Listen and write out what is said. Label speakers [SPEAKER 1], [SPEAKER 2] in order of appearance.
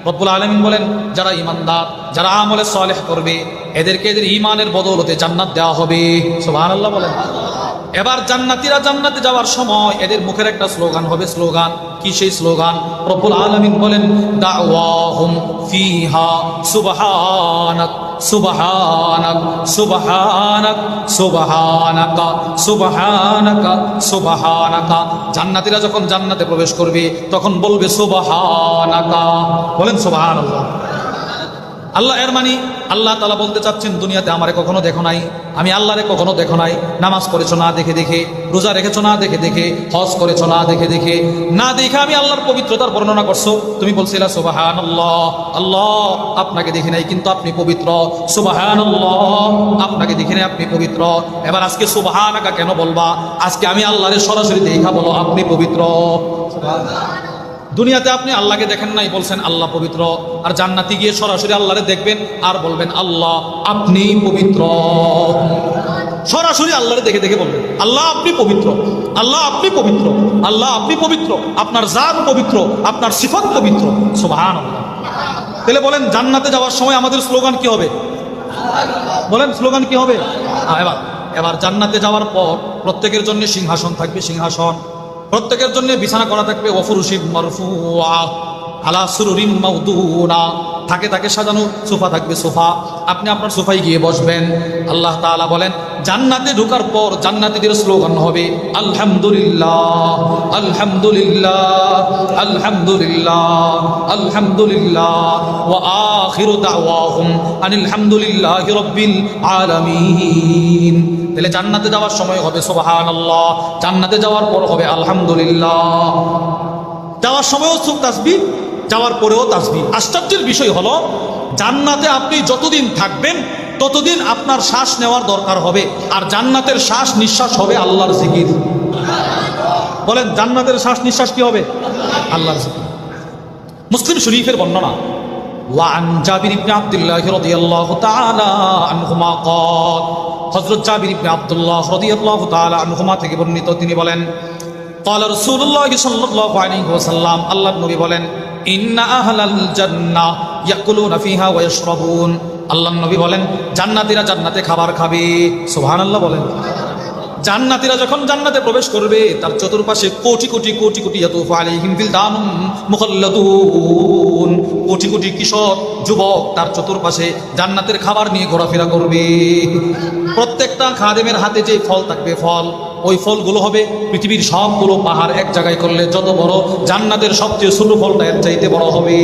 [SPEAKER 1] রব্বুল আলামিন বলেন, যারা ঈমানদার, যারা আমলে সালেহ করবে, এদেরকে এদের ঈমানের বদৌলতে জান্নাত দেওয়া হবে। সুবহানাল্লাহ বলেন। এবার জান্নাতীরা জান্নাতে যাওয়ার সময় এদের মুখের একটা স্লোগান হবে। স্লোগান কি? সেই স্লোগান রব্বুল আলামিন বলেন, দাওয়াহুম ফিহা সুবহানাক সুবহানাক সুবহানাক সুবহানাকা সুবহানাকা সুবহানাকা। জান্নাতীরা যখন জান্নাতে প্রবেশ করবে তখন বলবে সুবহানাকা। বলেন সুবহানাল্লাহ। আল্লাহ এর মানে আল্লাহ তাআলা বলতে চাচ্ছেন, দুনিয়াতে আমারে কখনো দেখো নাই, আমি আল্লাহরে কখনো দেখো নাই। নামাজ পড়েছো না দেখে দেখে, রোজা রেখেছো না দেখে দেখে, হজ করেছো না দেখে দেখে, না দেখে আমি আল্লাহর পবিত্রতার বর্ণনা করছো। তুমি বলছিলা সুবহানাল্লাহ, আল্লাহ আপনাকে দেখি নাই কিন্তু আপনি পবিত্র। সুবহানাল্লাহ, আপনাকে দেখি নাই আপনি পবিত্র। এবার আজকে সুবহানাকা কেন বলবা? আজকে আমি আল্লাহরে সরাসরি দেখা বলো আপনি পবিত্র। দুনিয়াতে আপনি আল্লাহকে দেখেন নাই, বলছেন আল্লাহ পবিত্র, আর জান্নাতে গিয়ে সরাসরি আল্লাহরে দেখবেন আর বলবেন আল্লাহ আপনি পবিত্র। সরাসরি আল্লাহরে দেখে দেখে বলবেন আল্লাহ আপনি পবিত্র, আল্লাহ আপনি পবিত্র, আল্লাহ আপনি পবিত্র, আপনার জাত পবিত্র, আপনার সিফাত পবিত্র। সুবহানাল্লাহ। তাহলে বলেন জান্নাতে যাওয়ার সময় আমাদের স্লোগান কি হবে? বলেন স্লোগান কি হবে? এবার জান্নাতে যাওয়ার পর প্রত্যেকের জন্য সিংহাসন থাকবে। সিংহাসন প্রত্যেকের জন্য বিছানা করা থাকবে। ওয়াফুরুশিম মারফুআ আলা সুরুরিম মাউদুনা, থাকে থাকে সাজানো সোফা থাকবে। সোফা, আপনি আপনার সোফায় গিয়ে বসবেন। আল্লাহ তাআলা বলেন, জান্নাতে ঢোকার পর জান্নাতীদের স্লোগান হবে আলহামদুলিল্লাহ আলহামদুলিল্লাহ আলহামদুলিল্লাহ আলহামদুলিল্লাহ ওয়া আখিরু দাওয়াহুম আনিল হামদুলিল্লাহি রাব্বিল আলামিন। তাহলে জান্নাতে যাওয়ার সময় হবে সুবহানাল্লাহ, জান্নাতে যাওয়ার পর হবে আলহামদুলিল্লাহ। যাওয়ার সময়ও তাসবিহ, যাওয়ার পরেও তাসবিহ। আশ্চর্যের বিষয় হলো, জান্নাতে আপনি যতদিন থাকবেন ততদিন আপনার শ্বাস নেওয়ার দরকার হবে, আর জান্নাতের শ্বাস নিঃশ্বাস হবে আল্লাহর জিকির। বলেন জান্নাতের শ্বাস নিঃশ্বাস কি হবে? আল্লাহর জিকির। মুসলিম শরীফের বর্ণনা, ওয়ান জাবির ইবনে আব্দুল্লাহ রাদিয়াল্লাহু তাআলা আনহুমা ক্বাল, হযরত জাবির ইবনে আব্দুল্লাহ রাদিয়াল্লাহু তাআলা আনহুমা থেকে বর্ণিত, তিনি বলেন, ক্বাল রাসূলুল্লাহ সাল্লাল্লাহু আলাইহি ওয়াসাল্লাম, আল্লাহর নবী বলেন, ইন্না আহলাল জান্নাহ ইয়াকুলুনা ফিহা ওয়া ইয়াশরাবুন। আল্লাহর নবী বলেন, জান্নাতীরা জান্নাতে খাবার খাবে। সুবহানাল্লাহ বলেন। জান্নাতীরা যখন জান্নাতে প্রবেশ করবে তার চতুর্পাশে কোটি কোটি কোটি কোটি ইয়াতুফু আলাইহিম বিলদানুম মুখাল্লাদুন, কোটি কোটি কিশোর যুবক তার চতুর্পাশে জান্নাতের খাবার নিয়ে ঘোরাফেরা করবে। প্রত্যেকটা খাদেমের হাতে যে ফল থাকবে, ফল, ওই ফলগুলো হবে পৃথিবীর সবগুলো পাহাড় এক জায়গায় করলে যত বড়, জান্নাতের সবচেয়ে ছোট ফলটা এর চাইতে বড় হবে।